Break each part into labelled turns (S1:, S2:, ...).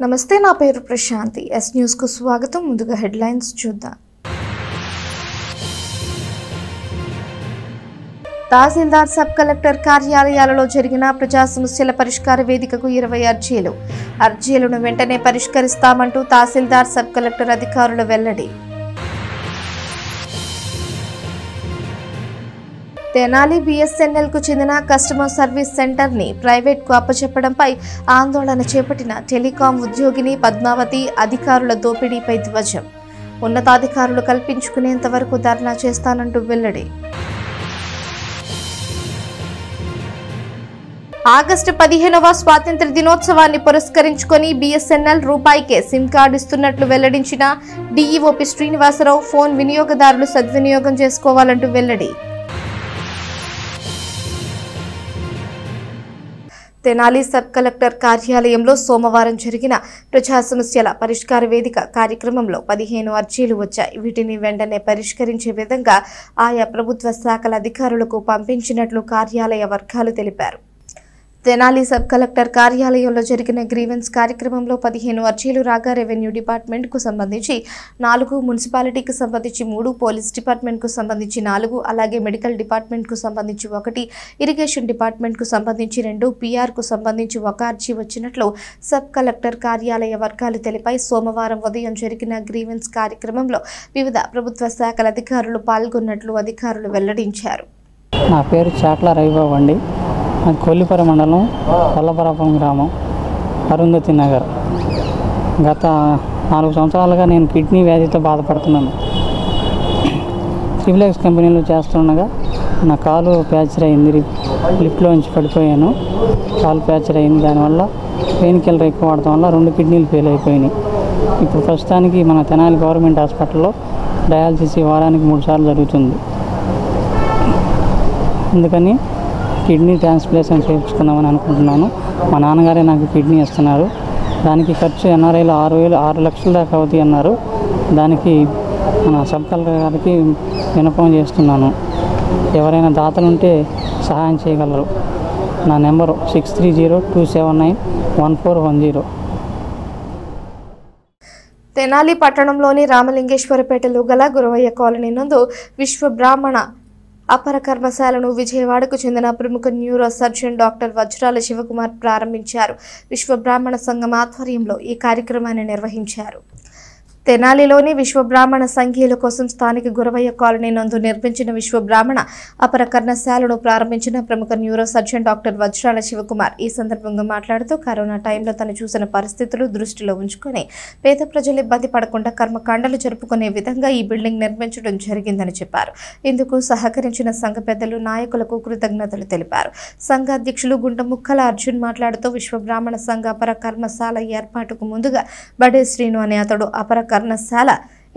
S1: నమస్తే, నా పేరు ప్రశాంతి. ఎస్ న్యూస్ కు స్వాగతం. ముందుగా హెడ్లైన్స్ చూద్దాం. తహసీల్దార్, సబ్ కలెక్టర్ కార్యాలయాలలో జరిగిన ప్రజా సమస్యల పరిష్కార వేదికకు 20 అర్జీలు. అర్జీలను వెంటనే పరిష్కరిస్తామంటూ తహసీల్దార్, సబ్ కలెక్టర్ అధికారుల వెల్లడి. తెనాలి BSNL కు చెందిన కస్టమర్ సర్వీస్ సెంటర్ ని ప్రైవేట్ కు అప్పచెప్పడంపై ఆందోళన చేపట్టిన టెలికాం ఉద్యోగిని పద్మావతి. అధికారుల దోపిడీపై ధ్వజం. ఉన్నతాధికారులు కల్పించుకునేంత వరకు ధర్నా చేస్తానంటూ వెల్లడి. ఆగస్టు 15వ స్వాతంత్ర దినోత్సవాన్ని పురస్కరించుకొని BSNL రూపాయికే సిమ్ కార్డు ఇస్తున్నట్లు వెల్లడించిన DEOP శ్రీనివాసరావు. ఫోన్ వినియోగదారులు సద్వినియోగం చేసుకోవాలంటూ వెల్లడి. తెనాలి సబ్ కలెక్టర్ కార్యాలయంలో సోమవారం జరిగిన ప్రజా సమస్యల పరిష్కార వేదిక కార్యక్రమంలో 15 అర్జీలు వచ్చాయి. వీటిని వెంటనే పరిష్కరించే విధంగా ఆయా ప్రభుత్వ శాఖల అధికారులకు పంపించినట్లు కార్యాలయ వర్గాలు తెలిపారు. తెనాలి సబ్ కలెక్టర్ కార్యాలయంలో జరిగిన గ్రీవెన్స్ కార్యక్రమంలో 15 అర్జీలు రాగా రెవెన్యూ డిపార్ట్మెంట్ కు సంబంధించి 4, మున్సిపాలిటీకి సంబంధించి 3, పోలీస్ డిపార్ట్మెంట్ కు సంబంధించి 4, అలాగే మెడికల్ డిపార్ట్మెంట్ కు సంబంధించి 1, ఇరిగేషన్ డిపార్ట్మెంట్ కు సంబంధించి 2, PR కు సంబంధించి 1 అర్జీ వచ్చినట్లు సబ్ కలెక్టర్ కార్యాలయ వర్గాలు తెలిపాయి. సోమవారం ఉదయం జరిగిన గ్రీవెన్స్ కార్యక్రమంలో వివిధ ప్రభుత్వ శాఖల అధికారులు పాల్గొన్నట్లు అధికారులు వెల్లడించారు.
S2: నా పేరు చాట్ల రవిబాబు అండి. అది కొల్లిపర మండలం వల్లపరాపురం గ్రామం, అరుంధతి నగర్. గత 4 సంవత్సరాలుగా నేను కిడ్నీ వ్యాధితో బాధపడుతున్నాను. ట్రిపుల్ కంపెనీలో చేస్తుండగా నా కాలు ఫ్రాక్చర్ అయింది. లిఫ్ట్లోంచి పడిపోయాను, కాలు ఫ్రాక్చర్ అయింది. దానివల్ల పెయిన్ కిల్లర్ ఎక్కువ వాడటం వల్ల 2 కిడ్నీలు ఫెయిల్ అయిపోయినాయి. ఇప్పుడు ప్రస్తుతానికి మన తెనాలి గవర్నమెంట్ హాస్పిటల్లో డయాలసిస్ వారానికి 3 సార్లు జరుగుతుంది. అందుకని కిడ్నీ ట్రాన్స్ప్లాంటేషన్ చేయించుకుందామని అనుకుంటున్నాను. మా నాన్నగారే నాకు కిడ్నీ ఇస్తున్నారు. దానికి ఖర్చు NRIలో 6 లక్షల దాకా అవుతాయి అన్నారు. దానికి మన సబ్ కలెక్టర్ గారికి విన్నపం చేస్తున్నాను. ఎవరైనా దాతలుంటే సహాయం చేయగలరు. నా నెంబరు 6302791410.
S1: తెనాలి పట్టణంలోని రామలింగేశ్వరపేటలో గల గురవయ్య కాలనీ నందు విశ్వ బ్రాహ్మణ అపర కర్మశాలను విజయవాడకు చెందిన ప్రముఖ న్యూరో సర్జన్ డాక్టర్ వజ్రాల శివకుమార్ ప్రారంభించారు. విశ్వ బ్రాహ్మణ సంఘం ఆధ్వర్యంలో ఈ కార్యక్రమాన్ని నిర్వహించారు. తెనాలిలోని విశ్వ బ్రాహ్మణ సంఘీయుల కోసం స్థానిక గురవయ్య కాలనీ నందు నిర్మించిన విశ్వ బ్రాహ్మణ అపర కర్మశాలను ప్రారంభించిన ప్రముఖ న్యూరో సర్జన్ డాక్టర్ వజ్రాల శివకుమార్ ఈ సందర్భంగా మాట్లాడుతూ కరోనా టైంలో తను చూసిన పరిస్థితులు దృష్టిలో ఉంచుకొని పేద ప్రజలు ఇబ్బంది పడకుండా కర్మకాండలు జరుపుకునే విధంగా ఈ బిల్డింగ్ నిర్మించడం జరిగిందని చెప్పారు. ఇందుకు సహకరించిన సంఘ పెద్దలు, నాయకులకు కృతజ్ఞతలు తెలిపారు. సంఘ అధ్యక్షులు గుంటముక్కల అర్జున్ మాట్లాడుతూ విశ్వ బ్రాహ్మణ సంఘ అపర కర్మశాల ఏర్పాటుకు ముందుగా బడే శ్రీను అనే అతడు అపర కర్మశాల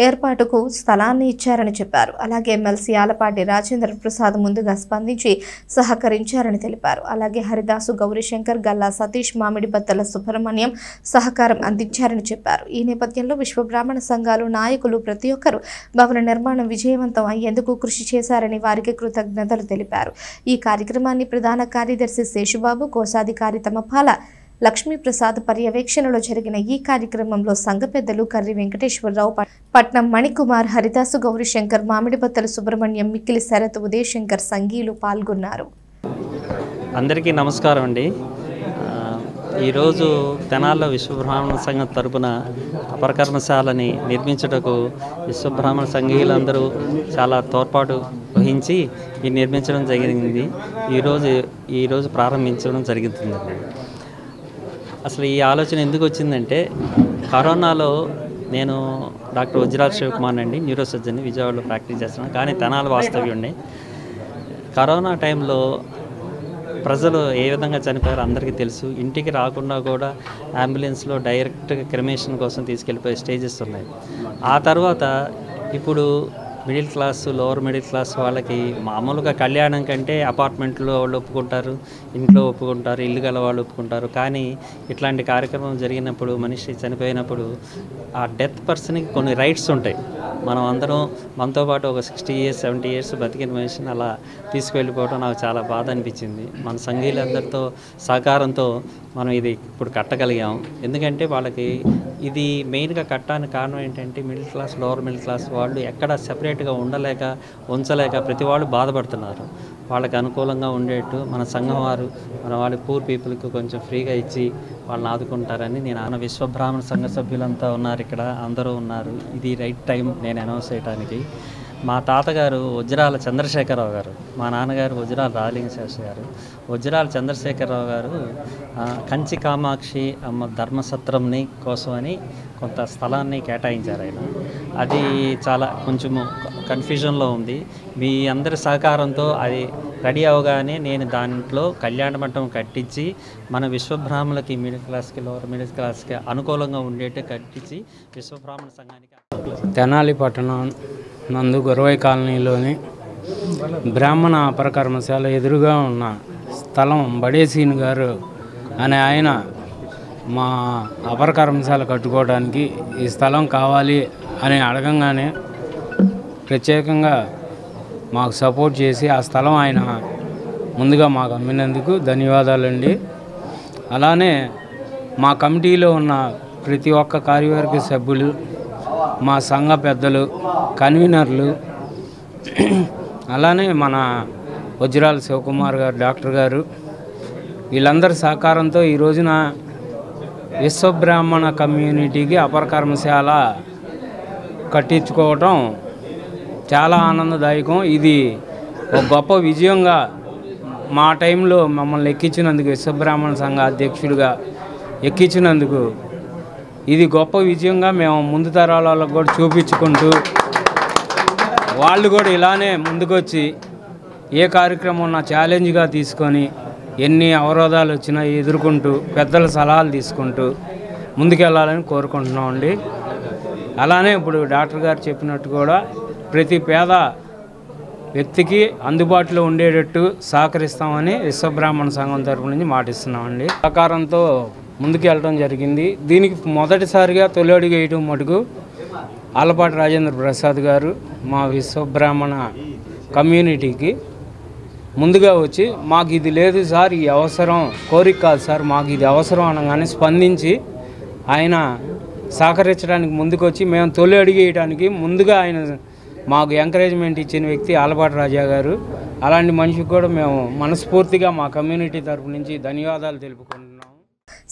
S1: ఏర్పాటుకు స్థలాన్ని ఇచ్చారని చెప్పారు. అలాగే ఎమ్మెల్సీ ఆలపాటి రాజేంద్ర ప్రసాద్ ముందుగా స్పందించి సహకరించారని తెలిపారు. అలాగే హరిదాసు, గౌరీశంకర్, గల్లా సతీష్, మామిడిబత్తల సుబ్రహ్మణ్యం సహకారం అందించారని చెప్పారు. ఈ నేపథ్యంలో విశ్వ బ్రాహ్మణ సంఘాలు నాయకులు ప్రతి ఒక్కరూ భవన నిర్మాణం విజయవంతం అయ్యేందుకు కృషి చేశారని వారికి కృతజ్ఞతలు తెలిపారు. ఈ కార్యక్రమాన్ని ప్రధాన కార్యదర్శి శేషుబాబు, కోశాధికారి తమపాల లక్ష్మీప్రసాద్ పర్యవేక్షణలో జరిగిన ఈ కార్యక్రమంలో సంఘ పెద్దలు కర్రి వెంకటేశ్వరరావు, పట్నం మణికుమార్, హరిదాసు, గౌరీశంకర్, మామిడిబత్తల సుబ్రహ్మణ్యం, మిక్కిలి శరత్, ఉదయశంకర్ సంఘీయులు పాల్గొన్నారు.
S3: అందరికీ నమస్కారం అండి. ఈరోజు తెనాల్లో విశ్వబ్రాహ్మణ సంఘం తరపున అపరకర్మశాలని నిర్మించుటకు విశ్వబ్రాహ్మణ సంఘీయులందరూ చాలా తోడ్పాటు వహించి ఇది నిర్మించడం జరిగింది. ఈరోజు ప్రారంభించడం జరుగుతుందండి. అసలు ఈ ఆలోచన ఎందుకు వచ్చిందంటే, కరోనాలో నేను డాక్టర్ వజ్రాల శివకుమార్ అండి, న్యూరో సర్జన్, విజయవాడలో ప్రాక్టీస్ చేస్తున్నాను. కానీ తెనాలి వాస్తవ్యుండి. కరోనా టైంలో ప్రజలు ఏ విధంగా చనిపోయారో అందరికీ తెలుసు. ఇంటికి రాకుండా కూడా అంబులెన్స్లో డైరెక్ట్గా క్రిమేషన్ కోసం తీసుకెళ్ళిపోయే స్టేజెస్ ఉన్నాయి. ఆ తర్వాత ఇప్పుడు middle class, lower middle class వాళ్ళకి మామూలుగా కళ్యాణం కంటే అపార్ట్మెంట్లో వాళ్ళు ఒప్పుకుంటారు, ఇంట్లో ఒప్పుకుంటారు, ఇల్లు గల వాళ్ళు ఒప్పుకుంటారు. కానీ ఇట్లాంటి కార్యక్రమం జరిగినప్పుడు, మనిషి చనిపోయినప్పుడు ఆ డెత్ పర్సన్కి కొన్ని రైట్స్ ఉంటాయి. మనం అందరం మనతో పాటు ఒక 60 years 70 years బతికిన మనిషిని అలా తీసుకువెళ్ళిపోవడం నాకు చాలా బాధ అనిపించింది. మన సంఘీయులందరితో సహకారంతో మనం ఇది ఇప్పుడు కట్టగలిగాం. ఎందుకంటే వాళ్ళకి ఇది మెయిన్గా కట్టడానికి కారణం ఏంటంటే middle class lower middle class వాళ్ళు ఎక్కడ సెపరేట్గా ఉండలేక ఉంచలేక ప్రతి వాళ్ళు బాధపడుతున్నారు. వాళ్ళకి అనుకూలంగా ఉండేట్టు మన సంఘం వారు మన వాళ్ళ పూర్ పీపుల్కి కొంచెం ఫ్రీగా ఇచ్చి వాళ్ళని ఆదుకుంటారని నేను విశ్వబ్రాహ్మణ సంఘ సభ్యులంతా ఉన్నారు, ఇక్కడ అందరూ ఉన్నారు. ఇది రైట్ టైం నేను అనౌన్స్ చేయడానికి. మా తాతగారు వజ్రాల చంద్రశేఖరరావు గారు, మా నాన్నగారు వజ్రాల రాజలింగ శాస్త్రి గారు. వజ్రాల చంద్రశేఖరరావు గారు కంచి కామాక్షి అమ్మ ధర్మసత్రంని కోసమని కొంత స్థలాన్ని కేటాయించారు ఆయన. అది చాలా కొంచెము కన్ఫ్యూజన్లో ఉంది. మీ అందరి సహకారంతో అది రెడీ అవగానే నేను దాంట్లో కళ్యాణ మంటపం కట్టించి మన విశ్వబ్రాహ్మణులకి మిడిల్ క్లాస్కి లోవర్ మిడిల్ క్లాస్కి అనుకూలంగా ఉండేట్టు కట్టించి విశ్వబ్రాహ్మణ సంఘానికి
S4: తెనాలి పట్టణం నందు గురవై కాలనీలోని బ్రాహ్మణ అపర కర్మశాల ఎదురుగా ఉన్న స్థలం బడేసీని గారు అనే ఆయన మా అపర కర్మశాల కట్టుకోవడానికి ఈ స్థలం కావాలి అని అడగంగానే ప్రత్యేకంగా మాకు సపోర్ట్ చేసి ఆ స్థలం ఆయన ముందుగా మాకు అమ్మినందుకు ధన్యవాదాలండి. అలానే మా కమిటీలో ఉన్న ప్రతి ఒక్క కార్యవర్గ సభ్యులు, మా సంఘ పెద్దలు, కన్వీనర్లు, అలానే మన వజ్రాల శివకుమార్ గారు, డాక్టర్ గారు, వీళ్ళందరి సహకారంతో ఈ రోజున విశ్వబ్రాహ్మణ కమ్యూనిటీకి అపర కర్మశాల కట్టించుకోవటం చాలా ఆనందదాయకం. ఇది ఒక గొప్ప విజయంగా మా టైంలో మమ్మల్ని ఎక్కించినందుకు, విశ్వబ్రాహ్మణ సంఘ అధ్యక్షుడిగా ఎక్కించినందుకు ఇది గొప్ప విజయంగా మేము ముందు తరాలకు కూడా చూపించుకుంటూ వాళ్ళు కూడా ఇలానే ముందుకొచ్చి ఏ కార్యక్రమం ఉన్నా ఛాలెంజ్గా తీసుకొని ఎన్ని అవరోధాలు వచ్చినా ఎదుర్కొంటూ పెద్దల సలహాలు తీసుకుంటూ ముందుకెళ్ళాలని కోరుకుంటున్నామండి. అలానే ఇప్పుడు డాక్టర్ గారు చెప్పినట్టు కూడా ప్రతి పేద వ్యక్తికి అందుబాటులో ఉండేటట్టు సహకరిస్తామని విశ్వబ్రాహ్మణ సంఘం తరపు నుంచి మాటిస్తున్నామండి. సహకారంతో ముందుకు వెళ్ళడం జరిగింది. దీనికి మొదటిసారిగా తొలి అడుగు వేయటం మటుకు ఆలపాటి రాజేంద్ర ప్రసాద్ గారు మా విశ్వబ్రాహ్మణ కమ్యూనిటీకి ముందుగా వచ్చి మాకు ఇది లేదు సార్, ఈ అవసరం కోరిక కాదు సార్, మాకు ఇది అవసరం అనగానే స్పందించి ఆయన సహకరించడానికి ముందుకొచ్చి మేము తొలి అడుగు వేయడానికి ముందుగా ఆయన మాకు ఎంకరేజ్మెంట్ ఇచ్చిన వ్యక్తి ఆలపాటి రాజా గారు. అలాంటి మనిషికి కూడా మేము మనస్ఫూర్తిగా మా కమ్యూనిటీ తరపు నుంచి ధన్యవాదాలు తెలుపుకుంటున్నాము.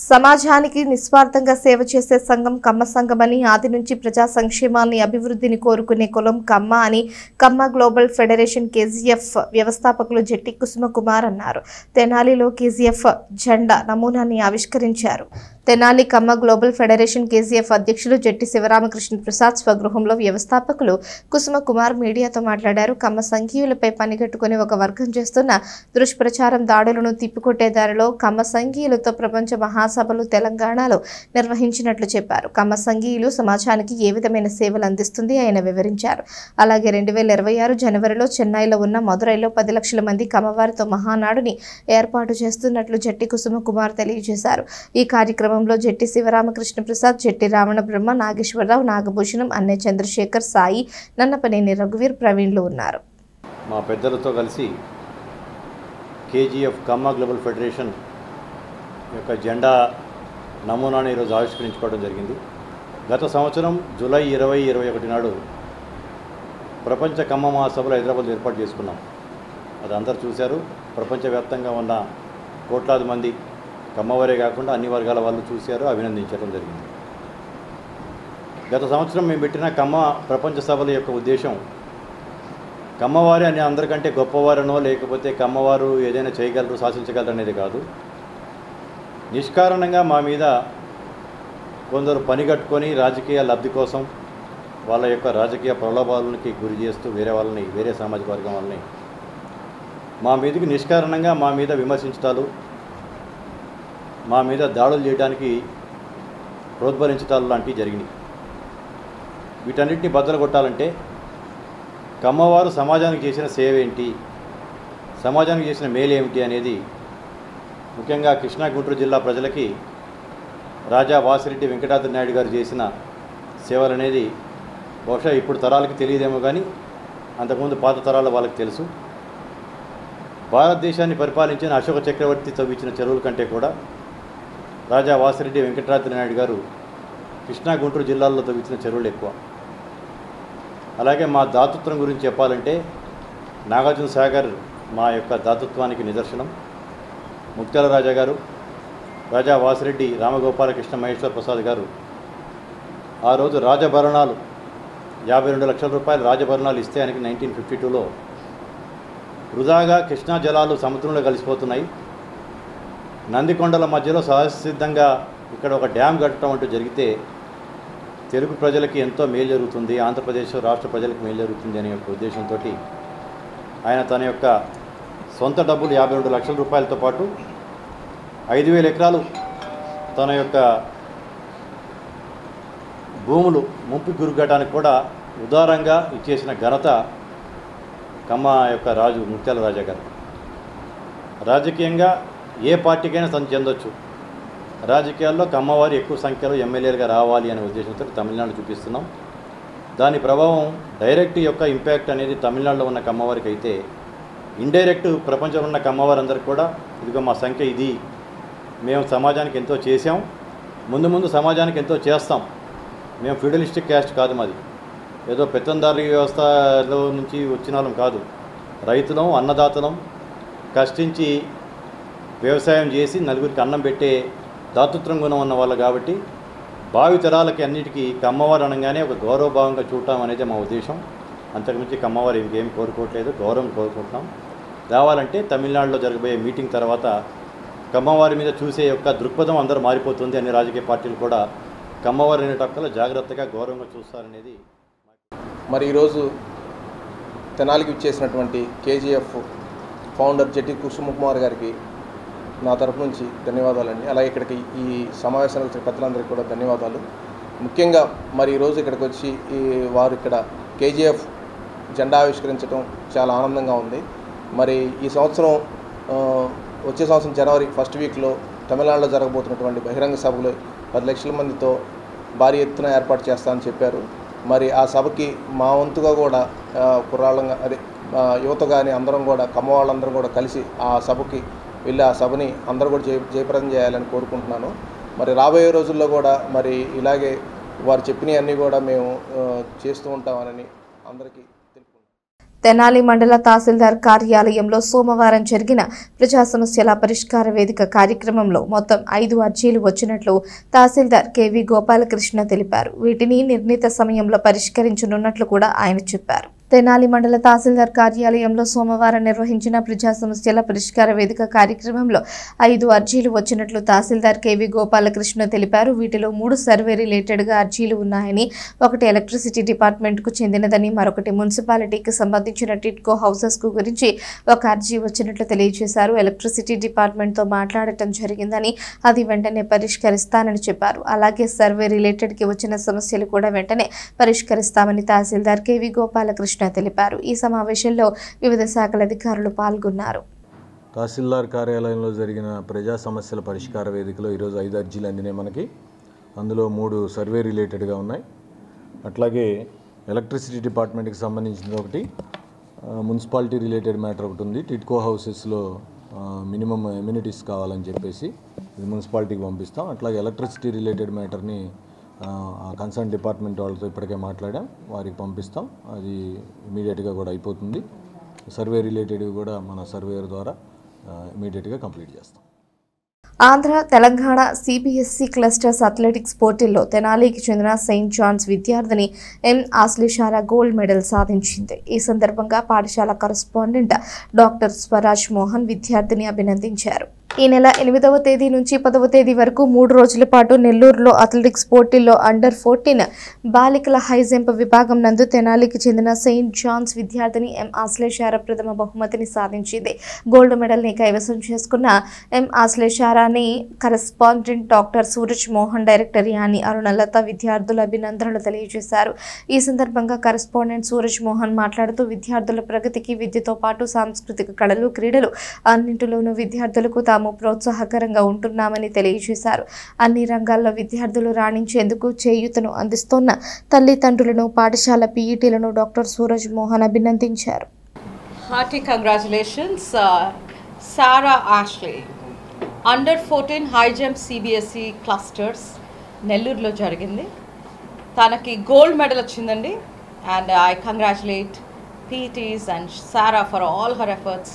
S1: సమాజానికి నిస్వార్థంగా సేవ చేసే సంఘం కమ్మ సంఘమని, ఆది నుంచి ప్రజా సంక్షేమాన్ని అభివృద్ధిని కోరుకునే కులం కమ్మ అని కమ్మ గ్లోబల్ ఫెడరేషన్ కేజీఎఫ్ వ్యవస్థాపకులు జెట్టి కుసుమ కుమార్ అన్నారు. తెనాలిలో కేజీఎఫ్ జెండా నమూనాన్ని ఆవిష్కరించారు. తెనాలి కమ్మ గ్లోబల్ ఫెడరేషన్ కేజీఎఫ్ అధ్యక్షులు జెట్టి శివరామకృష్ణ ప్రసాద్ స్వగృహంలో వ్యవస్థాపకులు కుసుమ కుమార్ మీడియాతో మాట్లాడారు. కమ్మ సంఘీయులపై పనిగట్టుకుని ఒక వర్గం చేస్తున్న దుష్ప్రచారం దాడులను తిప్పికొట్టే దారిలో కమ్మ సంఘీయులతో ప్రపంచ మహాసభలు తెలంగాణలో నిర్వహించినట్లు చెప్పారు. కమ్మ సంఘీయులు సమాజానికి ఏ విధమైన సేవలు అందిస్తుంది ఆయన వివరించారు. అలాగే 2026 జనవరిలో చెన్నైలో ఉన్న మదురైలో 10 లక్షల మంది కమ్మవారితో మహానాడుని ఏర్పాటు చేస్తున్నట్లు జెట్టి కుసుమ కుమార్ తెలియజేశారు. ఈ కార్యక్రమంలో జెట్టి శివరామకృష్ణ ప్రసాద్, జెట్టి రావణ బ్రహ్మ, నాగేశ్వరరావు, నాగభూషణం, అన్నే చంద్రశేఖర్, సాయి, నన్నపనేని రఘువీర్, ప్రవీణ్లు ఉన్నారు.
S5: మా పెద్దలతో కలిసి కేజీఎఫ్ కమ్మ గ్లోబల్ ఫెడరేషన్ యొక్క జెండా నమూనాను ఈరోజు ఆవిష్కరించుకోవడం జరిగింది. గత సంవత్సరం జూలై 2021 నాడు ప్రపంచ కమ్మ మహాసభలు హైదరాబాద్లో ఏర్పాటు చేసుకున్నాం. అది అందరూ చూశారు. ప్రపంచవ్యాప్తంగా ఉన్న కోట్లాది మంది కమ్మవారే కాకుండా అన్ని వర్గాల వాళ్ళు చూశారు, అభినందించడం జరిగింది. గత సంవత్సరం మేము పెట్టిన కమ్మ ప్రపంచ సభల యొక్క ఉద్దేశం కమ్మవారే అని అందరికంటే గొప్పవారనో లేకపోతే కమ్మవారు ఏదైనా చేయగలరు, శాసించగలరు అనేది కాదు. నిష్కారణంగా మా మీద కొందరు పనిగట్టుకొని రాజకీయ లబ్ధి కోసం వాళ్ళ యొక్క రాజకీయ ప్రలోభాలకి గురి చేస్తూ వేరే సామాజిక వర్గం వాళ్ళని మా మీదకి నిష్కారణంగా మా మీద విమర్శించటాలు, మా మీద దాడులు చేయడానికి ప్రోద్బలించటాలు లాంటివి జరిగినాయి. వీటన్నిటిని బద్దలు కొట్టాలంటే కమ్మవారు సమాజానికి చేసిన సేవ ఏంటి, సమాజానికి చేసిన మేలు ఏమిటి అనేది ముఖ్యంగా కృష్ణా గుంటూరు జిల్లా ప్రజలకి రాజా వాసిరెడ్డి వెంకటాద్రి నాయుడు గారు చేసిన సేవలు అనేది బహుశా ఇప్పుడు తరాలకి తెలియదేమో కానీ అంతకుముందు పాత తరాల వాళ్ళకి తెలుసు. భారతదేశాన్ని పరిపాలించిన అశోక చక్రవర్తి తవ్వించిన చెరువుల కంటే కూడా రాజా వాసిరెడ్డి వెంకటరాత్రి నాయుడు గారు కృష్ణా గుంటూరు జిల్లాల్లో తవ్వించిన చెరువులు ఎక్కువ. అలాగే మా దాతృత్వం గురించి చెప్పాలంటే నాగార్జున సాగర్ మా యొక్క దాతృత్వానికి నిదర్శనం. ముక్తాల రాజా గారు, రాజా వాసిరెడ్డి రామగోపాలకృష్ణ మహేశ్వర ప్రసాద్ గారు ఆ రోజు రాజభరణాలు 52 లక్షల రూపాయలు రాజభరణాలు ఇస్తే ఆయనకి 1952లో వృధాగా కృష్ణా జలాలు సముద్రంలో కలిసిపోతున్నాయి, నందికొండల మధ్యలో సహజసిద్ధంగా ఇక్కడ ఒక డ్యామ్ కట్టడం అంటూ జరిగితే తెలుగు ప్రజలకి ఎంతో మేలు జరుగుతుంది, ఆంధ్రప్రదేశ్ రాష్ట్ర ప్రజలకు మేలు జరుగుతుంది అనే ఒక ఉద్దేశంతో ఆయన తన యొక్క సొంత డబ్బులు 52 లక్షల రూపాయలతో పాటు 5,000 ఎకరాలు తన యొక్క భూములు ముంపు గురిగటానికి కూడా ఉదారంగా ఇచ్చేసిన ఘనత కమ్మ యొక్క రాజు ముత్యాల రాజా గారు. రాజకీయంగా ఏ పార్టీకైనా తను చెందొచ్చు, రాజకీయాల్లో కమ్మవారు ఎక్కువ సంఖ్యలో ఎమ్మెల్యేలుగా రావాలి అనే ఉద్దేశంతో తమిళనాడు చూపిస్తున్నాం. దాని ప్రభావం డైరెక్ట్ యొక్క ఇంపాక్ట్ అనేది తమిళనాడులో ఉన్న కమ్మవారికి అయితే, ఇండైరెక్ట్ ప్రపంచంలో ఉన్న కమ్మవారందరికీ కూడా ఇదిగో మా సంఖ్య ఇది, మేము సమాజానికి ఎంతో చేసాం, ముందు సమాజానికి ఎంతో చేస్తాం, మేము ఫ్యూడలిస్టిక్ క్యాస్ట్ కాదు, మాది ఏదో పెత్తందారీ వ్యవస్థలో నుంచి వచ్చిన వాళ్ళం కాదు, రైతులం, అన్నదాతలం, కష్టించి వ్యవసాయం చేసి నలుగురికి అన్నం పెట్టే దాతృత్వం గుణం ఉన్న వాళ్ళు కాబట్టి భావి తరాలకి అన్నిటికీ కమ్మవారు అనగానే ఒక గౌరవభావంగా చూడటం అనేది మా ఉద్దేశం. అంతకుమించి కమ్మవారు ఇంకేం కోరుకోవట్లేదు, గౌరవం కోరుకుంటున్నాం. రావాలంటే తమిళనాడులో జరగబోయే మీటింగ్ తర్వాత కమ్మవారి మీద చూసే యొక్క దృక్పథం అందరూ మారిపోతుంది. అన్ని రాజకీయ పార్టీలు కూడా కమ్మవారు అనేటప్పుడు జాగ్రత్తగా గౌరవంగా చూస్తారనేది.
S6: మరి ఈరోజు తెనాలికి ఇచ్చేసినటువంటి కేజీఎఫ్ ఫౌండర్ జట్టి కుసుమకుమార్ గారికి నా తరపు నుంచి ధన్యవాదాలండి. అలాగే ఇక్కడికి ఈ సమావేశానికి వచ్చిన పెద్దలందరికీ కూడా ధన్యవాదాలు. ముఖ్యంగా మరి ఈరోజు ఇక్కడికి వచ్చి వారు ఇక్కడ కేజీఎఫ్ జెండా ఆవిష్కరించడం చాలా ఆనందంగా ఉంది. మరి ఈ సంవత్సరం వచ్చే సంవత్సరం జనవరి ఫస్ట్ వీక్లో తమిళనాడులో జరగబోతున్నటువంటి బహిరంగ సభలో 10 లక్షల మందితో భారీ ఎత్తున ఏర్పాటు చేస్తామని చెప్పారు. మరి ఆ సభకి మా వంతుగా కూడా కుర్రాళ్ళంగా అదే యువత కానీ అందరం కూడా కమ్మ వాళ్ళందరం కూడా కలిసి ఆ సభకి వెళ్ళి ఆ సభని అందరూ కూడా జయప్రదం చేయాలని కోరుకుంటున్నాను. మరి రాబోయే రోజుల్లో కూడా మరి ఇలాగే వారు చెప్పినవన్నీ కూడా మేము చేస్తూ ఉంటామని అందరికీ తెలుపుకుంటున్నాను.
S1: తెనాలి మండల తహసీల్దార్ కార్యాలయంలో సోమవారం జరిగిన ప్రజా సమస్యల పరిష్కార వేదిక కార్యక్రమంలో మొత్తం 5 అర్జీలు వచ్చినట్లు తహసీల్దార్ కెవి గోపాలకృష్ణ తెలిపారు. వీటిని నిర్ణీత సమయంలో పరిష్కరించనున్నట్లు కూడా ఆయన చెప్పారు. తెనాలి మండల తహసీల్దార్ కార్యాలయంలో సోమవారం నిర్వహించిన ప్రజా సమస్యల పరిష్కార వేదిక కార్యక్రమంలో 5 అర్జీలు వచ్చినట్లు తహసీల్దార్ కెవి గోపాలకృష్ణ తెలిపారు. వీటిలో 3 సర్వే రిలేటెడ్గా అర్జీలు ఉన్నాయని, ఒకటి ఎలక్ట్రిసిటీ డిపార్ట్మెంట్కు చెందినదని, మరొకటి మున్సిపాలిటీకి సంబంధించిన టిట్కో హౌసెస్కు గురించి ఒక అర్జీ వచ్చినట్లు తెలియజేశారు. ఎలక్ట్రిసిటీ డిపార్ట్మెంట్తో మాట్లాడటం జరిగిందని, అది వెంటనే పరిష్కరిస్తానని చెప్పారు. అలాగే సర్వే రిలేటెడ్కి వచ్చిన సమస్యలు కూడా వెంటనే పరిష్కరిస్తామని తహసీల్దార్ కెవి గోపాలకృష్ణ తెలిపారు. ఈ సమావేశంలో వివిధ శాఖల అధికారులు పాల్గొన్నారు.
S7: తహసీల్దార్ కార్యాలయంలో జరిగిన ప్రజా సమస్యల పరిష్కార వేదికలో ఈరోజు 5 అర్జీలు అందినాయి మనకి. అందులో 3 సర్వే రిలేటెడ్గా ఉన్నాయి. అట్లాగే ఎలక్ట్రిసిటీ డిపార్ట్మెంట్కి సంబంధించిన ఒకటి, మున్సిపాలిటీ రిలేటెడ్ మ్యాటర్ ఒకటి ఉంది. టిట్కో హౌసెస్లో మినిమం ఎమ్యూనిటీస్ కావాలని చెప్పేసి ఇది మున్సిపాలిటీకి పంపిస్తాం. అట్లాగే ఎలక్ట్రిసిటీ రిలేటెడ్ మ్యాటర్ని కన్సర్న్ డిపార్ట్మెంట్ వాళ్ళతో ఇప్పటికే మాట్లాడాం, వారికి పంపిస్తాం. అది ఇమీడియట్గా కూడా అయిపోతుంది. సర్వే రిలేటెడ్ కూడా మన సర్వేయర్ ద్వారా ఇమీడియట్గా కంప్లీట్ చేస్తాం.
S1: Andhra Telangana CBSE clusters athletics పోటీల్లో తెనాలికి చెందిన సెయింట్ జాన్స్ విద్యార్థిని ఎం ఆశ్లేషారా గోల్డ్ మెడల్ సాధించింది. ఈ సందర్భంగా పాఠశాల కరస్పాండెంట్ డాక్టర్ స్వరాజ్ మోహన్ విద్యార్థిని అభినందించారు. ఈ నెల 8వ తేదీ నుంచి 10వ తేదీ వరకు 3 రోజుల పాటు నెల్లూరులో అథ్లెటిక్స్ పోటీల్లో అండర్ 14 బాలికల హై జంప్ విభాగం నందు తెనాలికి చెందిన సెయింట్ జాన్స్ విద్యార్థిని ఎం ఆశ్లేషారా ప్రథమ బహుమతిని సాధించింది. గోల్డ్ మెడల్ని కైవసం చేసుకున్న M Ashlesharani correspondent doctor Suraj Mohan, director యాని అరుణలత విద్యార్థుల అభినందనలు తెలియజేశారు. ఈ సందర్భంగా కరెస్పాండెంట్ సూరజ్ మోహన్ మాట్లాడుతూ విద్యార్థుల ప్రగతికి విద్యతో పాటు సాంస్కృతిక కళలు, క్రీడలు అన్నింటిలోనూ విద్యార్థులకు తాము తాము ప్రోత్సాహకరంగా ఉంటున్నామని తెలియజేశారు. అన్ని రంగాల్లో విద్యార్థులు రాణించేందుకు చేయూతను అందిస్తున్న తల్లిదండ్రులను, పాఠశాల పీఈటీలను డాక్టర్ సూరజ్ మోహన్ అభినందించారు.
S8: Hearty congratulations, Sarah Ashley. Under 14 high jump CBSE clusters నెల్లూరులో జరిగింది. తనకి గోల్డ్ మెడల్ వచ్చిందండి. And I congratulate PTs and Sara for all her efforts.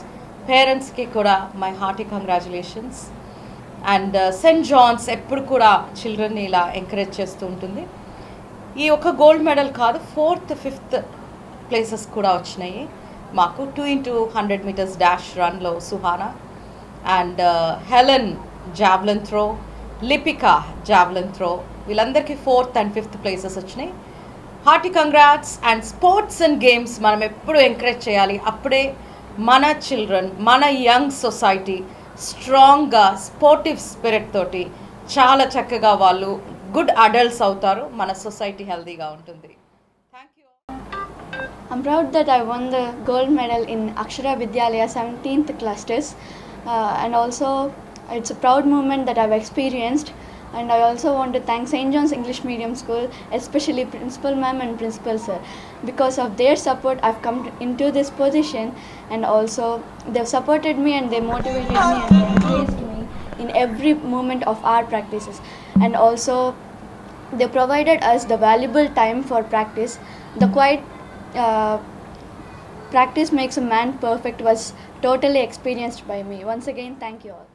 S8: పేరెంట్స్కి కూడా my hearty congratulations. And Saint John's ఎప్పుడు కూడా చిల్డ్రన్ని ఇలా ఎంకరేజ్ చేస్తూ ఉంటుంది. ఈ ఒక గోల్డ్ మెడల్ కాదు, 4th, 5th ప్లేసెస్ కూడా వచ్చినాయి మాకు. 2x100 meters డాష్ రన్లో Suhana and Helen javelin throw, Lipika javelin throw, వీళ్ళందరికీ 4th and 5th ప్లేసెస్ వచ్చినాయి. Hearty congrats. And sports and games మనం ఎప్పుడు ఎంకరేజ్ చేయాలి. అప్పుడే మన చిల్డ్రన్, మన యంగ్ సొసైటీ స్ట్రాంగ్గా స్పోర్టివ్ స్పిరిట్ తోటి చాలా చక్కగా వాళ్ళు గుడ్ అడల్ట్స్ అవుతారు. మన సొసైటీ హెల్తీగా ఉంటుంది.
S9: I'm proud that I won the gold medal in Akshara Vidyalaya 17th clusters, and also it's a proud moment that I've experienced. And I also want to thank St. John's English Medium School, especially Principal Ma'am and Principal Sir. Because of their support, I've come into this position, and also they've supported me and they motivated me and they encouraged me in every moment of our practices. And also they provided us the valuable time for practice. The quiet practice makes a man perfect was totally experienced by me. Once again, thank you all.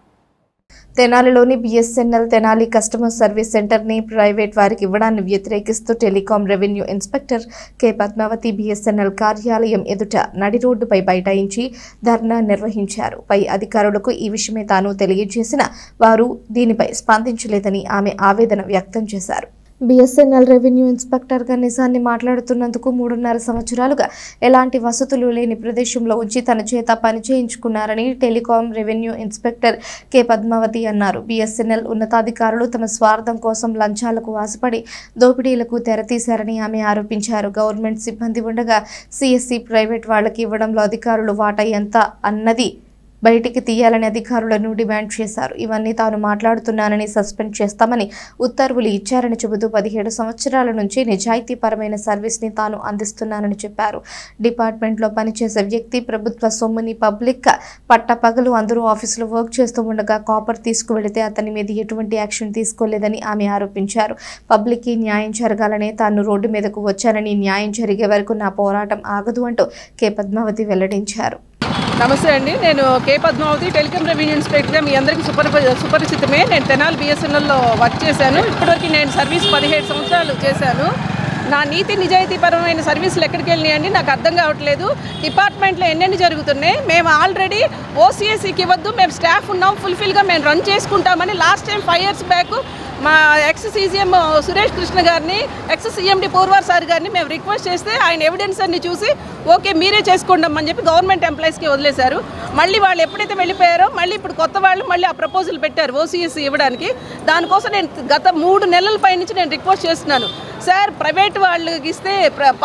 S1: తెనాలిలోని BSNL Tenali customer service సెంటర్ని private వారికి ఇవ్వడాన్ని వ్యతిరేకిస్తూ telecom revenue inspector K Padmavathi BSNL కార్యాలయం ఎదుట నడి రోడ్డుపై బైఠాయించి ధర్నా నిర్వహించారు. పై అధికారులకు ఈ విషయమే తాను తెలియజేసిన వారు దీనిపై స్పందించలేదని ఆమె ఆవేదన వ్యక్తం చేశారు. BSNL రెవెన్యూ ఇన్స్పెక్టర్గా నిజాన్ని మాట్లాడుతున్నందుకు 3.5 సంవత్సరాలుగా ఎలాంటి వసతులు లేని ప్రదేశంలో ఉంచి తన చేత పని చేయించుకున్నారని telecom revenue inspector K Padmavathi అన్నారు. BSNL ఉన్నతాధికారులు తమ స్వార్థం కోసం లంచాలకు ఆశపడి దోపిడీలకు తెరతీశారని ఆమె ఆరోపించారు. గవర్నమెంట్ సిబ్బంది ఉండగా CSC ప్రైవేట్ వాళ్లకి ఇవ్వడంలో అధికారులు వాటా ఎంత అన్నది బయటికి తీయాలని అధికారులను డిమాండ్ చేశారు. ఇవన్నీ తాను మాట్లాడుతున్నానని సస్పెండ్ చేస్తామని ఉత్తర్వులు ఇచ్చారని చెబుతూ 17 సంవత్సరాల నుంచి నిజాయితీపరమైన సర్వీస్ని తాను అందిస్తున్నానని చెప్పారు. డిపార్ట్మెంట్లో పనిచేసే వ్యక్తి ప్రభుత్వ సొమ్ముని పబ్లిక్ పట్టపగలు అందరూ ఆఫీసులో వర్క్ చేస్తూ ఉండగా కాపర్ తీసుకువెళితే అతని మీద ఎటువంటి యాక్షన్ తీసుకోలేదని ఆమె ఆరోపించారు. పబ్లిక్కి న్యాయం జరగాలనే తాను రోడ్డు మీదకు వచ్చానని, న్యాయం జరిగే వరకు నా పోరాటం ఆగదు అంటూ కె పద్మావతి వెల్లడించారు.
S10: నమస్తే అండి, నేను కే పద్మావతి, టెలికాం రెవెన్యూ ఇన్స్పెక్టర్గా మీ అందరికీ సుపరిచితమే. నేను తెనాలి BSNLలో వర్క్ చేశాను. ఇప్పటివరకు నేను సర్వీస్ 17 సంవత్సరాలు చేశాను. నా నీతి నిజాయితీపరమైన సర్వీసులు ఎక్కడికి వెళ్ళినాయండి నాకు అర్థం కావట్లేదు. డిపార్ట్మెంట్లో ఎన్నెన్ని జరుగుతున్నాయి. మేము ఆల్రెడీ OCSEకి ఇవ్వద్దు, మేము స్టాఫ్ ఉన్నాం, ఫుల్ఫిల్గా మేము రన్ చేసుకుంటామని లాస్ట్ టైం 5 years బ్యాక్ మా ex-CGM సురేష్ కృష్ణ గారిని, ex-CMD పూర్వార్ సార్ గారిని మేము రిక్వెస్ట్ చేస్తే ఆయన ఎవిడెన్స్ అన్ని చూసి ఓకే మీరే చేసుకుంటామని చెప్పి గవర్నమెంట్ ఎంప్లాయీస్కి వదిలేశారు. మళ్ళీ వాళ్ళు ఎప్పుడైతే వెళ్ళిపోయారో మళ్ళీ ఇప్పుడు కొత్త వాళ్ళు మళ్ళీ ఆ ప్రపోజల్ పెట్టారు OCSE ఇవ్వడానికి. దానికోసం నేను గత 3 నెలల పై నుంచి నేను రిక్వెస్ట్ చేస్తున్నాను. సార్, ప్రైవేట్ వాళ్ళకి ఇస్తే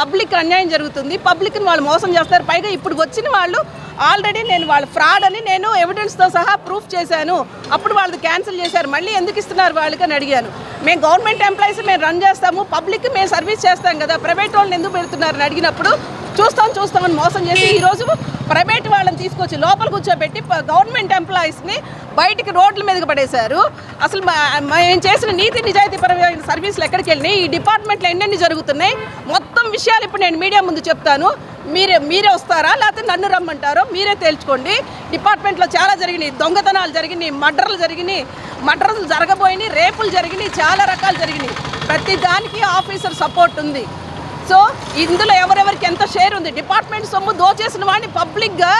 S10: పబ్లిక్ అన్యాయం జరుగుతుంది, పబ్లిక్ని వాళ్ళు మోసం చేస్తారు. పైగా ఇప్పుడు వచ్చిన వాళ్ళు ఆల్రెడీ నేను వాళ్ళ ఫ్రాడ్ అని నేను ఎవిడెన్స్తో సహా ప్రూఫ్ చేశాను. అప్పుడు వాళ్ళది క్యాన్సిల్ చేశారు. మళ్ళీ ఎందుకు ఇస్తున్నారు వాళ్ళకి అని అడిగాను. మేము గవర్నమెంట్ ఎంప్లాయీస్ మేము రన్ చేస్తాము, పబ్లిక్ మేము సర్వీస్ చేస్తాం కదా, ప్రైవేట్ వాళ్ళని ఎందుకు పెడుతున్నారని అడిగినప్పుడు చూస్తామని మోసం చేసి ఈరోజు ప్రైవేట్ వాళ్ళని తీసుకొచ్చి లోపల కూర్చోబెట్టి గవర్నమెంట్ ఎంప్లాయీస్ని బయటికి రోడ్ల మీదకి పడేశారు. అసలు మేము చేసిన నీతి నిజాయితీపరమైన సర్వీసులు ఎక్కడికి వెళ్ళినాయి, ఈ డిపార్ట్మెంట్లో ఎన్నెన్ని జరుగుతున్నాయి, మొత్తం విషయాలు ఇప్పుడు నేను మీడియా ముందు చెప్తాను. మీరే వస్తారా లేకపోతే నన్ను రమ్మంటారో మీరే తేల్చుకోండి. డిపార్ట్మెంట్లో చాలా జరిగినాయి, దొంగతనాలు జరిగినాయి, మర్డర్లు జరగబోయినాయి, రేపులు జరిగినాయి, చాలా రకాలు జరిగినాయి. ప్రతి దానికి ఆఫీసర్ సపోర్ట్ ఉంది. సో ఇందులో ఎవరెవరికి ఎంత షేర్ ఉంది. డిపార్ట్మెంట్ సొమ్ము దోచేసిన వాడిని పబ్లిక్గా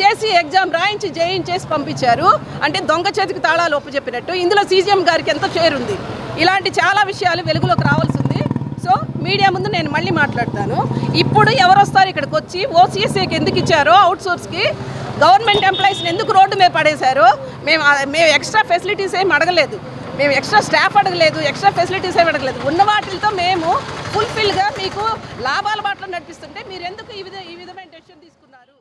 S10: చేసి ఎగ్జామ్ రాయించి చేసి పంపించారు. అంటే దొంగ చేతికి తాళాలు ఒప్పచెప్పినట్టు. ఇందులో CGM గారికి ఎంత షేర్ ఉంది. ఇలాంటి చాలా విషయాలు వెలుగులోకి రావాల్సి ఉంది. సో మీడియా ముందు నేను మళ్ళీ మాట్లాడతాను. ఇప్పుడు ఎవరు వస్తారు ఇక్కడికి వచ్చి OCSEకి ఎందుకు ఇచ్చారో, అవుట్సోర్స్కి గవర్నమెంట్ ఎంప్లాయీస్ని ఎందుకు రోడ్డు మీద పడేశారో, మేము ఎక్స్ట్రా ఫెసిలిటీస్ ఏమి అడగలేదు, మేము ఎక్స్ట్రా స్టాఫ్ అడగలేదు, ఎక్స్ట్రా ఫెసిలిటీస్ ఏమి అడగలేదు. ఉన్న వాటితో మేము ఫుల్ఫిల్గా మీకు లాభాల బాటలో నడిపిస్తుంటే మీరు ఎందుకు ఈ విధమైన డెసిషన్ తీసుకున్నారు?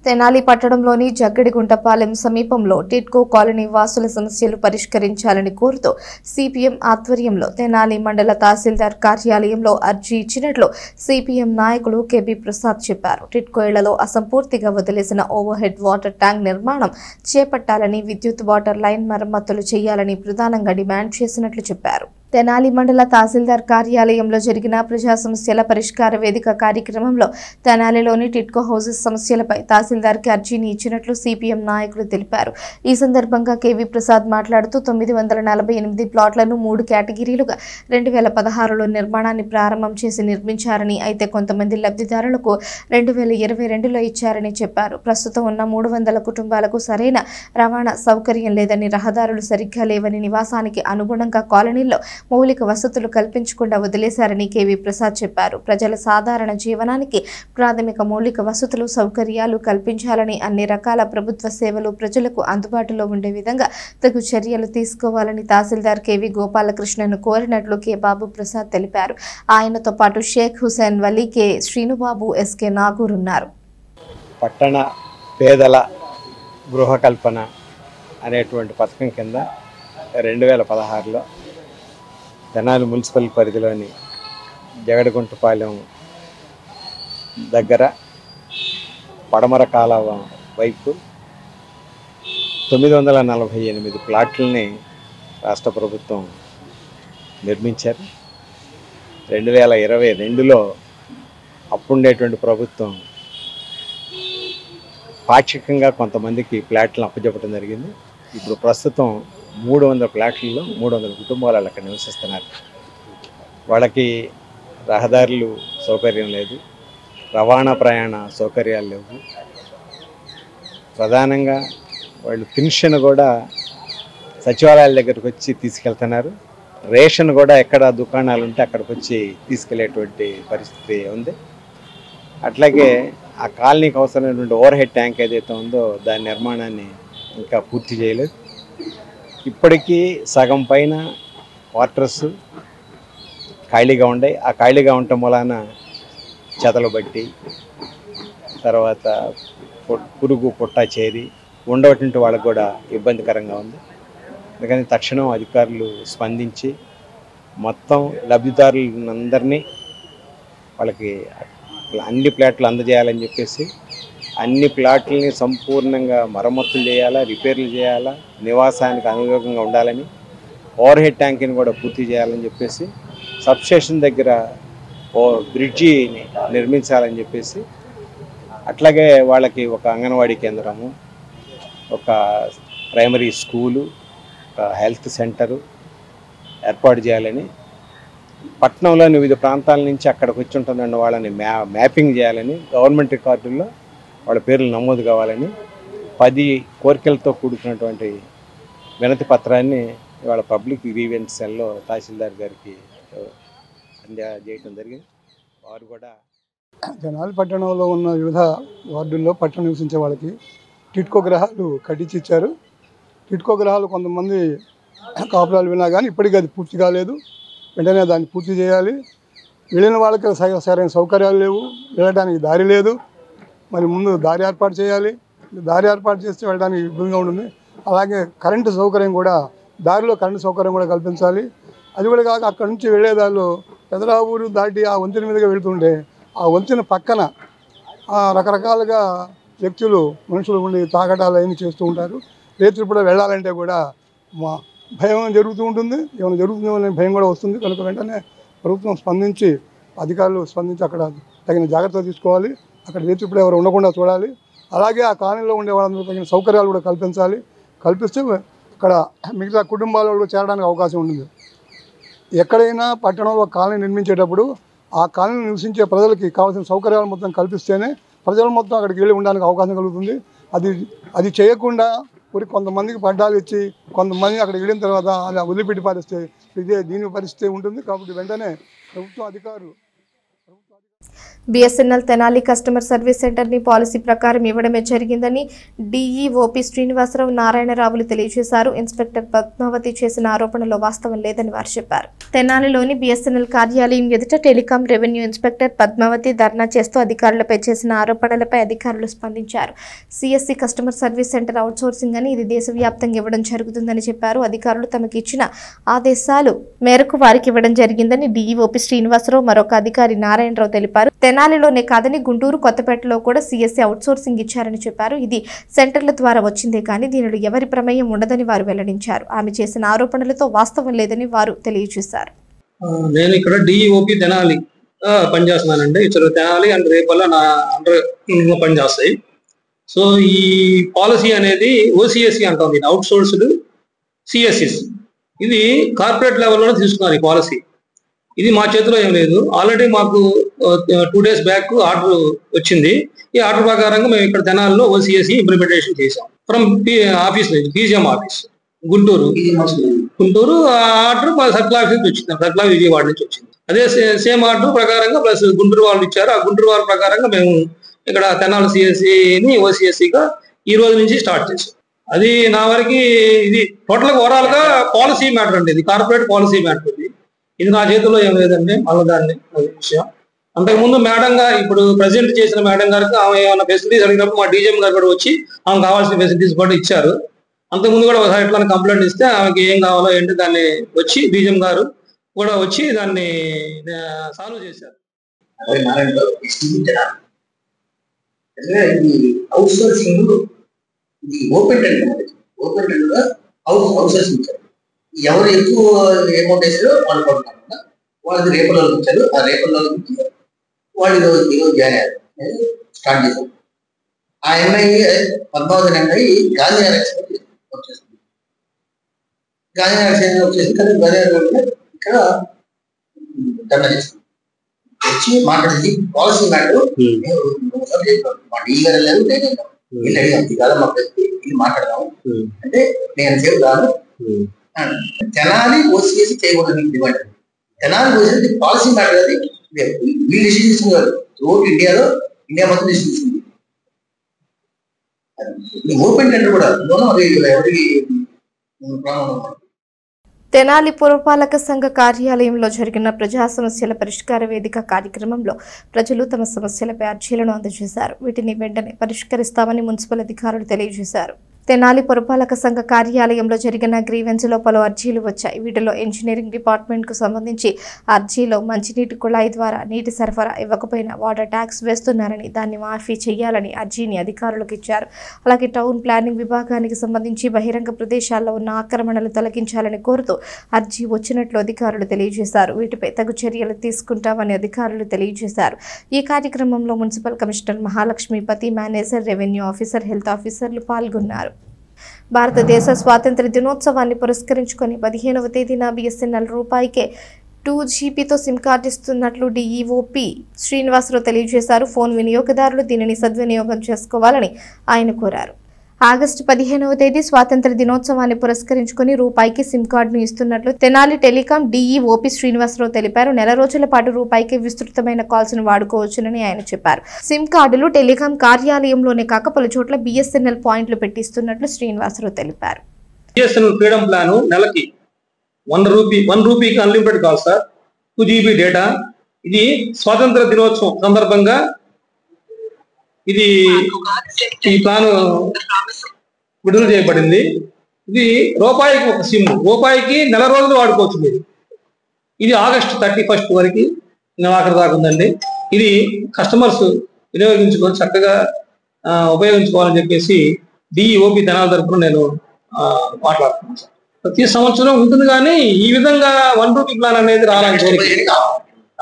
S1: తెనాలి పట్టణంలోని జగ్గడిగుంటపాలెం సమీపంలో టిడ్కో కాలనీ వాసుల సమస్యలు పరిష్కరించాలని కోరుతూ సిపిఎం ఆధ్వర్యంలో తెనాలి మండల తహసీల్దార్ కార్యాలయంలో అర్జీ ఇచ్చినట్లు సిపిఎం నాయకులు కెబి ప్రసాద్ చెప్పారు. టిడ్కో ఇళ్లలో అసంపూర్తిగా వదిలేసిన ఓవర్ హెడ్ వాటర్ ట్యాంక్ నిర్మాణం చేపట్టాలని, విద్యుత్ వాటర్ లైన్ మరమ్మతులు చేయాలని ప్రధానంగా డిమాండ్ చేసినట్లు చెప్పారు. తెనాలి మండల తహసీల్దార్ కార్యాలయంలో జరిగిన ప్రజా సమస్యల పరిష్కార వేదిక కార్యక్రమంలో తెనాలిలోని టిడ్కో హౌసెస్ సమస్యలపై తహసీల్దార్కి అర్జీని ఇచ్చినట్లు సిపిఎం నాయకులు తెలిపారు. ఈ సందర్భంగా కెవి ప్రసాద్ మాట్లాడుతూ 948 ప్లాట్లను 3 కేటగిరీలుగా 2016లో నిర్మాణాన్ని ప్రారంభం చేసి నిర్మించారని, అయితే కొంతమంది లబ్ధిదారులకు 2022లో ఇచ్చారని చెప్పారు. ప్రస్తుతం ఉన్న 300 కుటుంబాలకు సరైన రవాణా సౌకర్యం లేదని, రహదారులు సరిగ్గా లేవని, నివాసానికి అనుగుణంగా కాలనీల్లో మౌలిక వసతులు కల్పించకుండా వదిలేశారని కెవి ప్రసాద్ చెప్పారు. ప్రజల సాధారణ జీవనానికి ప్రాథమిక మౌలిక వసతులు, సౌకర్యాలు కల్పించాలని, అన్ని రకాల ప్రభుత్వ సేవలు ప్రజలకు అందుబాటులో ఉండే విధంగా తగు చర్యలు తీసుకోవాలని తహసీల్దార్ కెవి గోపాలకృష్ణను కోరినట్లు కె బాబు ప్రసాద్ తెలిపారు. ఆయనతో పాటు షేక్ హుసేన్ వలీ, కె శ్రీనుబాబు, ఎస్కే నాగూర్ ఉన్నారు.
S11: పట్టణ పేదల గృహకల్పన అనేటువంటి పథకం కింద 2016లో తెనాలి మున్సిపల్ పరిధిలోని జగడగుంటపాలెం దగ్గర పడమర కాలువ వైపు 948 ప్లాట్లని రాష్ట్ర ప్రభుత్వం నిర్మించారు. 2022లో అప్పుండేటువంటి ప్రభుత్వం పాక్షికంగా కొంతమందికి ప్లాట్లను అప్పచెప్పడం జరిగింది. ఇప్పుడు ప్రస్తుతం 300 ప్లాట్లలో 300 కుటుంబాలు అక్కడ నివసిస్తున్నారు. వాళ్ళకి రహదారులు సౌకర్యం లేదు, రవాణా ప్రయాణ సౌకర్యాలు లేవు. ప్రధానంగా వాళ్ళు పెన్షన్ కూడా సచివాలయాల దగ్గరకు వచ్చి తీసుకెళ్తున్నారు. రేషన్ కూడా ఎక్కడ దుకాణాలు ఉంటే అక్కడికి వచ్చి తీసుకెళ్లేటువంటి పరిస్థితి ఉంది. అట్లాగే ఆ కాలనీకి అవసరమైనటువంటి ఓవర్ హెడ్ ట్యాంక్ ఏదైతే ఉందో దాని నిర్మాణాన్ని ఇంకా పూర్తి చేయలేదు. ఇప్పటికీ సగం పైన క్వార్టర్స్ ఖాళీగా ఉన్నాయి. ఆ ఖాళీగా ఉండటం వలన చెదలు బట్టి, తర్వాత పురుగు పుట్ట చేరి ఉండవటువంటి వాళ్ళకు కూడా ఇబ్బందికరంగా ఉంది. అందుకని తక్షణం అధికారులు స్పందించి మొత్తం లబ్ధిదారులందరినీ వాళ్ళకి అన్ని ప్లాట్లు అందజేయాలని చెప్పేసి, అన్ని ప్లాట్లని సంపూర్ణంగా మరమ్మతులు చేయాలా, రిపేర్లు చేయాలా, నివాసానికి అనుయోగంగా ఉండాలని, ఓవర్ హెడ్ ట్యాంక్ని కూడా పూర్తి చేయాలని చెప్పేసి, సబ్స్టేషన్ దగ్గర ఓ బ్రిడ్జిని నిర్మించాలని చెప్పేసి, అట్లాగే వాళ్ళకి ఒక అంగన్వాడీ కేంద్రము, ఒక ప్రైమరీ స్కూలు, ఒక హెల్త్ సెంటరు ఏర్పాటు చేయాలని, పట్టణంలోని వివిధ ప్రాంతాల నుంచి అక్కడికి వచ్చి ఉంటుందండి వాళ్ళని మ్యాపింగ్ చేయాలని, గవర్నమెంట్ రికార్డుల్లో వాళ్ళ పేర్లు నమోదు కావాలని 10 కోరికలతో కూడుకున్నటువంటి వినతి పత్రాన్ని ఇవాళ పబ్లిక్ గ్రీవెన్స్ సెల్లో తహసీల్దార్ గారికి అందజేయడం జరిగింది. వారు కూడా
S12: తెనాలి పట్టణంలో ఉన్న వివిధ వార్డుల్లో పట్టణం నివసించే వాళ్ళకి టిడ్కో గృహాలు కట్టించి ఇచ్చారు. టిడ్కో గృహాలు కొంతమంది కాపురాలు విన్నా కానీ ఇప్పటికీ అది పూర్తి కాలేదు. వెంటనే దాన్ని పూర్తి చేయాలి. వెళ్ళిన వాళ్ళకి సరైన సౌకర్యాలు లేవు, వెళ్ళడానికి దారి లేదు. మరి ముందు దారి ఏర్పాటు చేయాలి. దారి ఏర్పాటు చేస్తే వెళ్ళడానికి ఇబ్బందిగా ఉంటుంది. అలాగే కరెంటు సౌకర్యం కూడా, దారిలో కరెంటు సౌకర్యం కూడా కల్పించాలి. అది కూడా కాక అక్కడ నుంచి వెళ్ళేదారిలో పెదరావూరు దాటి ఆ వంతెన మీదుగా వెళ్తుంటే ఆ వంతెన పక్కన రకరకాలుగా వ్యక్తులు, మనుషులు ఉండి తాగటాలు అవన్నీ చేస్తూ ఉంటారు. రేతులు కూడా వెళ్ళాలంటే కూడా భయం జరుగుతూ ఉంటుంది. ఏమైనా జరుగుతుందేమో భయం కూడా వస్తుంది. కనుక వెంటనే ప్రభుత్వం స్పందించి, అధికారులు స్పందించి అక్కడ తగిన జాగ్రత్తలు తీసుకోవాలి. అక్కడ రేతులు ఎవరు ఉండకుండా చూడాలి. అలాగే ఆ కాలనీలో ఉండే వాళ్ళందరూ తగిన సౌకర్యాలు కూడా కల్పించాలి. కల్పిస్తే అక్కడ మిగతా కుటుంబాల వాళ్ళు చేరడానికి అవకాశం ఉంటుంది. ఎక్కడైనా పట్టణంలో కాలనీ నిర్మించేటప్పుడు ఆ కాలనీ నివసించే ప్రజలకి కావాల్సిన సౌకర్యాలు మొత్తం కల్పిస్తేనే ప్రజలు మొత్తం అక్కడికి వెళ్ళి ఉండడానికి అవకాశం కలుగుతుంది. అది చేయకుండా కొంతమందికి పడ్డాలు ఇచ్చి కొంతమంది అక్కడికి వెళ్ళిన తర్వాత అలా వదిలిపెట్టి పారిస్తే దీని పరిస్థితి ఉంటుంది. కాబట్టి వెంటనే ప్రభుత్వం అధికారులు
S1: బిఎస్ఎన్ఎల్ తెనాలి కస్టమర్ సర్వీస్ సెంటర్ని పాలసీ ప్రకారం ఇవ్వడమే జరిగిందని డీఈఓపీ శ్రీనివాసరావు నారాయణరావులు తెలియజేశారు. ఇన్స్పెక్టర్ పద్మావతి చేసిన ఆరోపణలో వాస్తవం లేదని వారు చెప్పారు. తెనాలిలోని బిఎస్ఎన్ఎల్ కార్యాలయం ఎదుట టెలికాం రెవెన్యూ ఇన్స్పెక్టర్ పద్మావతి ధర్నా చేస్తూ అధికారులపై చేసిన ఆరోపణలపై అధికారులు స్పందించారు. CSC customer service centre outsourcing అని ఇది దేశవ్యాప్తంగా ఇవ్వడం జరుగుతుందని చెప్పారు. అధికారులు తమకు ఇచ్చిన ఆదేశాలు మేరకు వారికి ఇవ్వడం జరిగిందని డీఈఓపీ శ్రీనివాసరావు మరొక అధికారి నారాయణరావు తెలిపారు. తెనాలిలోనే కాదని గుంటూరు, కొత్తపేటలో కూడా సిఎస్సి అవుట్సోర్సింగ్ ఇచ్చారని చెప్పారు. ఇది సెంటర్ల ద్వారా వచ్చిందే కానీ దీనిలో ఎవరి ప్రమేయం ఉండదని వారు వెల్లడించారు. ఆమె చేసిన ఆరోపణలతో వాస్తవం లేదని వారు తెలియజేశారు.
S13: నేను ఇక్కడ డిఓపి తెనాలి పనిచేస్తున్నానండి. ఇక్కడ తెనాలి అండ్ రేపల్ల నా అండర్ పనిచేస్తాయి. సో ఈ పాలసీ అనేది ఓసిఎస్సి అంటాం, ఇది అవుట్ సోర్స్డ్ సిఎస్సిస్. ఇది కార్పొరేట్ లెవెల్లోనే తీసుకున్నారు ఈ పాలసీ. ఇది మా చేతిలో ఏం లేదు. ఆల్రెడీ మాకు 2 days బ్యాక్ ఆర్డర్ వచ్చింది. ఈ ఆర్డర్ ప్రకారంగా మేము ఇక్కడ తెనాలిలో ఓసిఎస్సి ఇంప్లిమెంటేషన్ చేసాం ఫ్రమ్ ఆఫీస్ నుంచి, BGM office Guntur. Order circle office నుంచి వచ్చింది, సర్కిల్ విజయవాడ నుంచి వచ్చింది. అదే సేమ్ ఆర్డర్ ప్రకారంగా ప్లస్ గుంటూరు వాళ్ళు ఇచ్చారు. ఆ గుంటూరు వాళ్ళ ప్రకారంగా మేము ఇక్కడ తెనాలి సిఎస్సిని ఓసిఎస్సిగా ఈ రోజు నుంచి స్టార్ట్ చేసాం. అది నా వరకు ఇది టోటల్గా ఓవరాల్ గా పాలసీ మ్యాటర్ అండి. ఇది కార్పొరేట్ పాలసీ మ్యాటర్. ఇది నా చేతిలో ఏం లేదండి. మళ్ళీ దాన్ని విషయం అంతకుముందు మేడం గారు, ఇప్పుడు ప్రెసిడెంట్ చేసిన మేడం గారికి ఆమె ఏమైనా ఫెసిలిటీస్ అడిగినప్పుడు మా డీజీఎం గారు కూడా వచ్చి ఆమె కావాల్సిన ఫెసిలిటీస్ కూడా ఇచ్చారు. అంతకుముందు కూడా ఒకసారి ఎట్లా కంప్లైంట్ ఇస్తే ఆమెకి ఏం కావాలో ఏంటి దాన్ని వచ్చి డీజీఎం గారు కూడా వచ్చి దాన్ని సాల్వ్ చేశారు.
S14: అవుట్ సోర్సింగ్ ఇది open tender, open tender out sourcing. ఎవరు ఎక్కువ అమౌంట్ వేసారో వాళ్ళు పడుతున్నారు. వాళ్ళది రేపల్లో ఇచ్చారు. ఆ రేపల్లో నుంచి వాళ్ళు ఈరోజు జాయిన్ అయ్యారు, స్టార్ట్ చేశారు. ఆ ఎంఐ పద్మావతి ఎంఐ గాంధీనగర్ వచ్చేసింది. గాంధీనగర్ వచ్చేసి కానీ గాంధీనగర్ ఇక్కడ ధర్నా చేస్తుంది. వచ్చి మాట్లాడింది పాలసీ మ్యాటర్. మా డీ గారు వెళ్ళారు, నేను వెళ్ళి అడిగాం ఇది కాదు మా ఇది మాట్లాడదాము అంటే నేను సేపు కాదు తెనాలి ఓసిఎస్సి చేయకూడదు డిమాండ్. తెనాలి ఓసిఎస్సి పాలసీ మ్యాటర్ అది వీళ్ళు డిసిషన్ తీసుకున్నారు. త్రూఅవుట్ ఇండియా మొత్తం డిసిషన్ తీసుకుంది. ఓపెన్ టెండర్ కూడా ఎవరికి
S1: తెనాలి పురపాలక సంఘ కార్యాలయంలో జరిగిన ప్రజా సమస్యల పరిష్కార వేదిక కార్యక్రమంలో ప్రజలు తమ సమస్యలపై అర్జీలను అందజేశారు. వీటిని వెంటనే పరిష్కరిస్తామని మున్సిపల్ అధికారులు తెలియజేశారు. తెనాలి పురపాలక సంఘ కార్యాలయంలో జరిగిన గ్రీవెన్స్లో పలు అర్జీలు వచ్చాయి. వీటిలో ఇంజనీరింగ్ డిపార్ట్మెంట్కు సంబంధించి అర్జీలో మంచినీటి కుళాయి ద్వారా నీటి సరఫరా ఇవ్వకపోయినా వాటర్ ట్యాక్స్ వేస్తున్నారని దాన్ని మాఫీ చేయాలని అర్జీని అధికారులకు ఇచ్చారు. అలాగే టౌన్ ప్లానింగ్ విభాగానికి సంబంధించి బహిరంగ ప్రదేశాల్లో ఉన్న ఆక్రమణలు తొలగించాలని కోరుతూ అర్జీ వచ్చినట్లు అధికారులు తెలియజేశారు. వీటిపై తగు చర్యలు తీసుకుంటామని అధికారులు తెలియజేశారు. ఈ కార్యక్రమంలో municipal commissioner Mahalakshmipathi, manager, revenue officer, health ఆఫీసర్లు పాల్గొన్నారు. భారతదేశ స్వాతంత్ర్య దినోత్సవాన్ని పురస్కరించుకొని 15వ తేదీన బిఎస్ఎన్ఎల్ రూపాయికే 2GB సిమ్ కార్డు ఇస్తున్నట్లు డీఈఓపీ శ్రీనివాసరావు తెలియజేశారు. ఫోన్ వినియోగదారులు దీనిని సద్వినియోగం చేసుకోవాలని ఆయన కోరారు. ఆగస్టు 15వ తేదీ స్వాతంత్ర దినోత్సవాన్ని పురస్కరించుకుని రూపాయికి సిమ్ కార్డును ఇస్తున్నట్లు తెనాలి టెలికాం డీఈఓపీ శ్రీనివాసరావు తెలిపారు. నెల రోజుల పాటు రూపాయికి విస్తృతమైన కాల్స్ను వాడుకోవచ్చునని ఆయన చెప్పారు. సిమ్ కార్డులు టెలికాం కార్యాలయంలోనే కాక పలు చోట్ల బిఎస్ఎన్ఎల్ పాయింట్లు పెట్టిస్తున్నట్లు శ్రీనివాసరావు తెలిపారు.
S13: బిఎస్ఎన్ఎల్ ఫ్రీడమ్ ప్లాన్ నెలకి 1 రూపీకి unlimited call sir, 2GB data. ఇది స్వాతంత్ర దినోత్సవం సందర్భంగా ఈ ప్లాన్ విడుదల చేయబడింది. ఇది రూపాయికి ఒక సిమ్, రూపాయికి నెల రోజులు వాడుకోవచ్చు మీరు. ఇది ఆగస్టు 31 వరకు నెలాఖరు దాకా ఉందండి. ఇది కస్టమర్స్ వినియోగించుకొని చక్కగా ఉపయోగించుకోవాలని చెప్పేసి డిఓపి తెనాలి తరఫున నేను మాట్లాడుతున్నాను. ప్రతి సంవత్సరం ఉంటుంది కానీ ఈ విధంగా 1 రూపీ ప్లాన్ అనేది రావాలని కోరిక.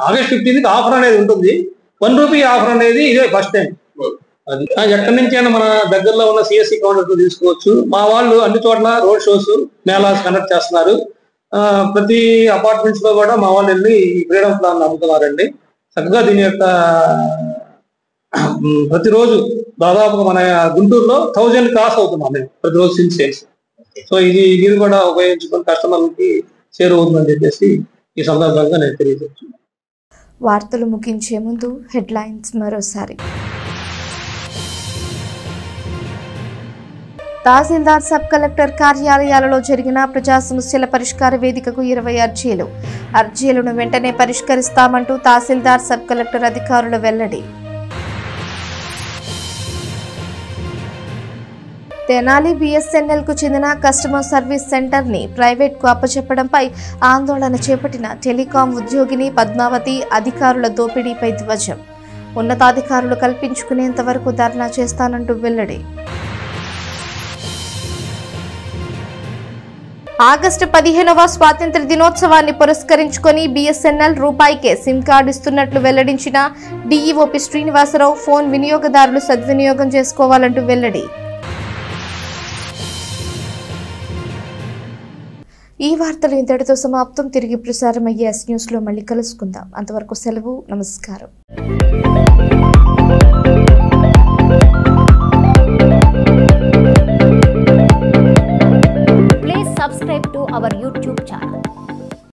S13: ఆగస్ట్ 15కి ఆఫర్ అనేది ఉంటుంది. 1 రూపీ ఆఫర్ అనేది ఇదే ఫస్ట్ టైం. అది ఎక్కడి నుంచి అయినా మన దగ్గరలో ఉన్న సిఎస్సి కౌంటర్ తీసుకోవచ్చు. మా వాళ్ళు అన్ని చోట్ల రోడ్ షోస్, మేళాస్ కండక్ట్ చేస్తున్నారు. ప్రతి అపార్ట్మెంట్స్ లో కూడా మా వాళ్ళు వెళ్ళి ఈ ఫ్రీడమ్ ప్లాన్ అమ్ముతున్నారండి. చక్కగా దీని యొక్క ప్రతిరోజు దాదాపుగా మన గుంటూరులో 1000 క్రాస్ అవుతున్నాం మేము ప్రతిరోజు సిమ్ సేల్స్. సో ఇది మీరు కూడా ఉపయోగించుకొని కస్టమర్లకి చేరువవుతుందని చెప్పేసి ఈ సందర్భంగా నేను తెలియజేస్తున్నాను.
S1: వార్తలు ముగించే ముందు హెడ్లైన్స్ మరోసారి. తహసీల్దార్, సబ్ కలెక్టర్ కార్యాలయాలలో జరిగిన ప్రజా సమస్యల పరిష్కార వేదికకు 20 అర్జీలు. అర్జీలను వెంటనే పరిష్కరిస్తామంటూ తహసీల్దార్, సబ్ కలెక్టర్ అధికారులు వెల్లడి. తెనాలి BSNL కు చెందిన కస్టమర్ సర్వీస్ సెంటర్ ని ప్రైవేట్ కు అప్పచెప్పడంపై ఆందోళన చేపట్టిన టెలికాం ఉద్యోగిని పద్మావతి. అధికారుల దోపిడీపై ధ్వజం. ఉన్నతాధికారులు కల్పించుకునేంత వరకు ధర్నా చేస్తానంటూ వెల్లడి. ఆగస్టు 15వ స్వాతంత్ర దినోత్సవాన్ని పురస్కరించుకొని BSNL రూపాయికే సిమ్ కార్డు ఇస్తున్నట్లు వెల్లడించిన DEOP శ్రీనివాసరావు. ఫోన్ వినియోగదారులు సద్వినియోగం చేసుకోవాలంటూ వెల్లడి. ఈ వార్తలు ఇంతటితో సమాప్తం. తిరిగి ప్రసారమయ్యే న్యూస్లో మళ్ళీ కలుసుకుందాం. అంతవరకు సెలవు. నమస్కారం.